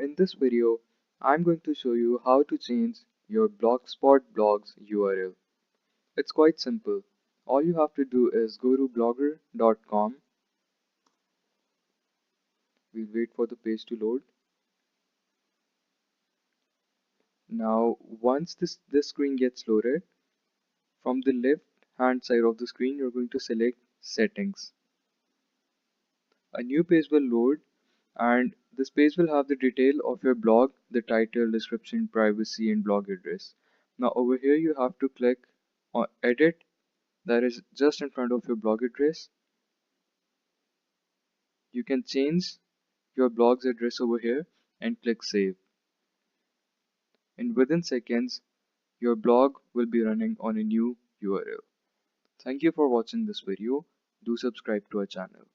In this video, I'm going to show you how to change your Blogspot blog's URL. It's quite simple. All you have to do is go to blogger.com. We'll wait for the page to load. Now, once this screen gets loaded, from the left hand side of the screen, you're going to select Settings. A new page will load, and this page will have the detail of your blog, the title, description, privacy, and blog address. Now over here you have to click on edit, that is just in front of your blog address. You can change your blog's address over here and click save. And within seconds, your blog will be running on a new URL. Thank you for watching this video. Do subscribe to our channel.